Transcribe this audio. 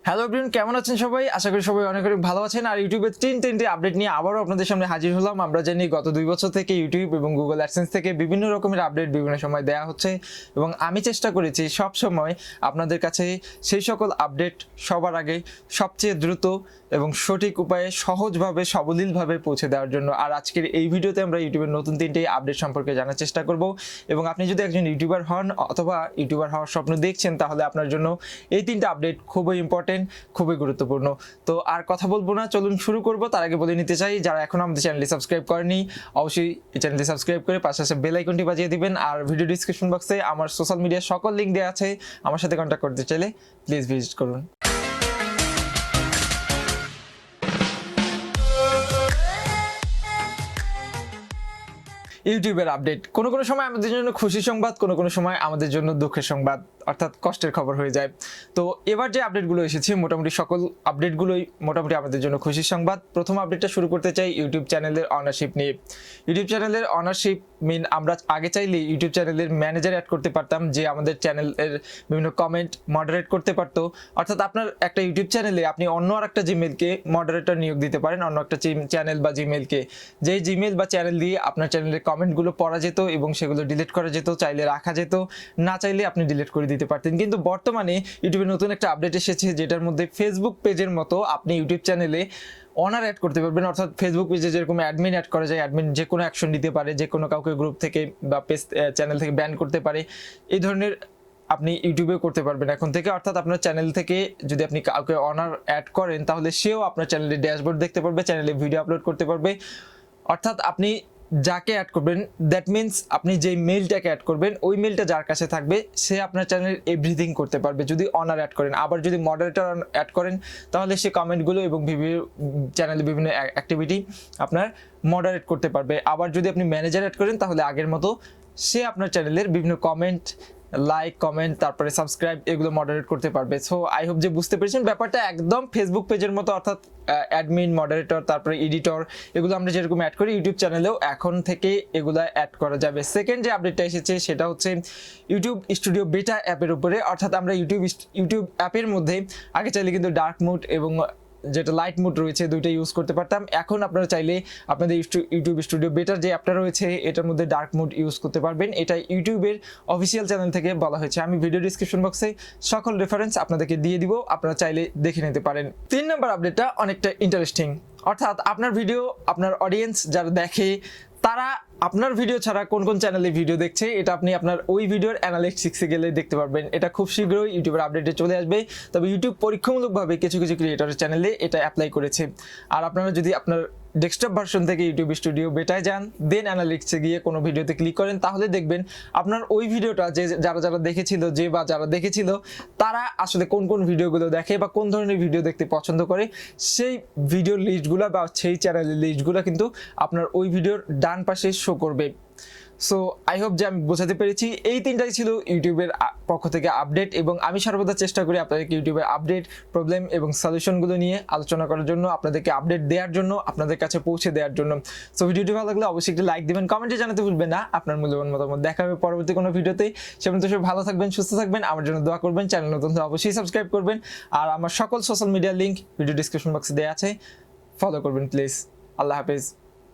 Hello everyone, কেমন আছেন সবাই? আশা করি সবাই অনেক অনেক ভালো আছেন। আর ইউটিউবের তিনটি আপডেট নিয়ে আবারও আপনাদের সামনে হাজির হলাম। আমরা জানি গত 2 বছর থেকে ইউটিউব এবং গুগল অ্যাডসেন্স থেকে বিভিন্ন রকমের আপডেট বিভিন্ন সময় দেওয়া হচ্ছে এবং আমি চেষ্টা করেছি সব সময় আপনাদের কাছে সেই সকল আপডেট সবার আগে সবচেয়ে দ্রুত এবং সঠিক উপায়ে সহজভাবে সাবলীলভাবে পৌঁছে দেওয়ার জন্য। আর আজকের এই ভিডিওতে আমরা ইউটিউবের নতুন 3টি আপডেট সম্পর্কে জানার চেষ্টা করব এবং আপনি যদি একজন ইউটিউবার হন অথবা ইউটিউবার হওয়ার স্বপ্ন দেখছেন তাহলে আপনার জন্য এই 3টা আপডেট খুবই ইম্পর্টেন্ট, খুবই গুরুত্বপূর্ণ। তো আর কথা বলবো না, চলুন শুরু করব। তার আগে বলে নিতে চাই, যারা এখনো আমাদের চ্যানেলটি সাবস্ক্রাইব করেনি অবশ্যই এই চ্যানেলটি সাবস্ক্রাইব করে পাশে বেল আইকনটি বাজিয়ে দিবেন। আর ভিডিও ডিসক্রিপশন বক্সে আমার সোশ্যাল মিডিয়ার সকল লিঙ্ক দেওয়া আছে, আমার সাথে কন্ট্যাক্ট করতে চাইলে প্লিজ ভিজিট করুন। ইউটিউবের আপডেট কোনো কোনো সময় আমাদের জন্য খুশি সংবাদ, কোনো কোনো সময় আমাদের জন্য দুঃখের সংবাদ, অর্থাৎ কষ্টের খবর হয়ে যায়। তো এবার যে আপডেটগুলো এসেছে মোটামুটি সকল আপডেটগুলোই মোটামুটি আমাদের জন্য খুশির সংবাদ। প্রথম আপডেটটা শুরু করতে চাই ইউটিউব চ্যানেলের অনারশিপ নিয়ে। ইউটিউব চ্যানেলের অনারশিপ আমরা আগে চাইলে ইউটিউব চ্যানেলের ম্যানেজার অ্যাড করতে পারতাম, যে আমাদের চ্যানেলের বিভিন্ন কমেন্ট মডারেট করতে পারতো। অর্থাৎ আপনার একটা ইউটিউব চ্যানেলে আপনি অন্য আর একটা জিমেলকে মডারেটর নিয়োগ দিতে পারেন, অন্য একটা চ্যানেল বা জিমেলকে, যেই জিমেল বা চ্যানেল দিয়ে আপনার চ্যানেলের কমেন্টগুলো পড়া যেত এবং সেগুলো ডিলিট করা যেত, চাইলে রাখা যেত, না চাইলে আপনি ডিলিট করে দিতে পারতেন। কিন্তু বর্তমানে ইউটিউবে নতুন একটা আপডেট এসেছে যেটার মধ্যে ফেসবুক পেজের মতো আপনি ইউটিউব চ্যানেলে অনার অ্যাড করতে পারবেন। অর্থাৎ ফেসবুক পেজে যেরকম অ্যাডমিন অ্যাড করা যায়, অ্যাডমিন যে কোনো অ্যাকশন নিতে পারে, যে কোনো কাউকে গ্রুপ থেকে বা পেজ চ্যানেল থেকে ব্যান করতে পারে, এই ধরনের আপনি ইউটিউবেও করতে পারবেন এখন থেকে। অর্থাৎ আপনার চ্যানেল থেকে যদি আপনি কাউকে অনার অ্যাড করেন তাহলে সেও আপনার চ্যানেলের ড্যাশবোর্ড দেখতে পারবে, চ্যানেলে ভিডিও আপলোড করতে পারবে। অর্থাৎ আপনি যাকে অ্যাড করবেন, দ্যাট মিনস আপনি যেই মেলটাকে অ্যাড করবেন ওই মেলটা যার কাছে থাকবে সে আপনার চ্যানেলের এভরিথিং করতে পারবে যদি অনার অ্যাড করেন। আবার যদি মডারেটর অ্যাড করেন তাহলে সে কমেন্টগুলো এবং চ্যানেলে বিভিন্ন অ্যাক্টিভিটি আপনার মডারেট করতে পারবে। আবার যদি আপনি ম্যানেজার অ্যাড করেন তাহলে আগের মতো সে আপনার চ্যানেলের বিভিন্ন কমেন্ট, লাইক, কমেন্ট, তারপরে সাবস্ক্রাইব এগুলো মডারেট করতে পারবে। সো আই হোপ যে বুঝতে পেরেছেন ব্যাপারটা একদম ফেসবুক পেজের মতো। অর্থাৎ অ্যাডমিন, মডারেটর, তারপরে এডিটর, এগুলো আমরা যেরকম অ্যাড করি ইউটিউব চ্যানেলেও এখন থেকে এগুলো অ্যাড করা যাবে। সেকেন্ড যে আপডেটটা এসেছে সেটা হচ্ছে ইউটিউব স্টুডিও বেটা অ্যাপের উপরে। অর্থাৎ আমরা ইউটিউব অ্যাপের মধ্যে আগে চাইলে কিন্তু ডার্ক মোড এবং যেটা লাইট মোড রয়েছে দুইটা ইউজ করতে পারতাম। এখন আপনারা চাইলে আপনাদের ইউটিউব স্টুডিও বেটার যে অ্যাপটা রয়েছে এটার মধ্যে ডার্ক মোড ইউজ করতে পারবেন। এটা ইউটিউবের অফিসিয়াল চ্যানেল থেকে বলা হয়েছে। আমি ভিডিও ডিসক্রিপশন বক্সে সকল রেফারেন্স আপনাদেরকে দিয়ে দিব, আপনারা চাইলে দেখে নিতে পারেন। 3 নম্বর আপডেটটা অনেকটা ইন্টারেস্টিং। অর্থাৎ আপনার ভিডিও আপনার অডিয়েন্স যারা দেখে তারা আপনার ভিডিও ছাড়া কোন কোন চ্যানেলে ভিডিও দেখছে এটা আপনি আপনার ওই ভিডিওর অ্যানালিটিক্সে গেলে দেখতে পারবেন। এটা খুব শীঘ্রই ইউটিউবের আপডেটে চলে আসবে। তবে ইউটিউব পরীক্ষামূলকভাবে কিছু কিছু ক্রিয়েটরের চ্যানেলে এটা অ্যাপ্লাই করেছে। আর আপনারা যদি আপনার ডেস্কটপ ভার্সন থেকে ইউটিউব স্টুডিও বেটায় যান, দেন অ্যানালিটিক্সে গিয়ে কোনো ভিডিওতে ক্লিক করেন, তাহলে দেখবেন আপনার ওই ভিডিওটা যে যারা দেখেছিল যারা দেখেছিল তারা আসলে কোন কোন ভিডিওগুলো দেখে বা কোন ধরনের ভিডিও দেখতে পছন্দ করে, সেই ভিডিওর লিস্টগুলো বা সেই চ্যানেলের লিস্টগুলো কিন্তু আপনার ওই ভিডিওর ডান পাশে শো করবে। সো আই হোপ যে আমি বোঝাতে পেরেছি। এই 3টাই ছিল ইউটিউবের পক্ষ থেকে আপডেট এবং আমি সর্বদা চেষ্টা করি আপনাদেরকে ইউটিউবের আপডেট, প্রবলেম এবং সলিউশনগুলো নিয়ে আলোচনা করার জন্য, আপনাদেরকে আপডেট দেওয়ার জন্য, আপনাদের কাছে পৌঁছে দেওয়ার জন্য। সো ভিডিওটি ভালো লাগলে অবশ্যই একটি লাইক দিবেন, কমেন্টে জানাতে ভুলবেন না আপনার মূল্যবান মতামত। দেখা হবে পরবর্তী কোনো ভিডিওতে। সে পর্যন্ত সবাই ভালো থাকবেন, সুস্থ থাকবেন, আমার জন্য দোয়া করবেন। চ্যানেল নতুন হলে অবশ্যই সাবস্ক্রাইব করবেন আর আমার সকল সোশ্যাল মিডিয়ার লিঙ্ক ভিডিও ডিসক্রিপশন বক্সে দেওয়া আছে, ফলো করবেন প্লিজ। আল্লাহ হাফেজ।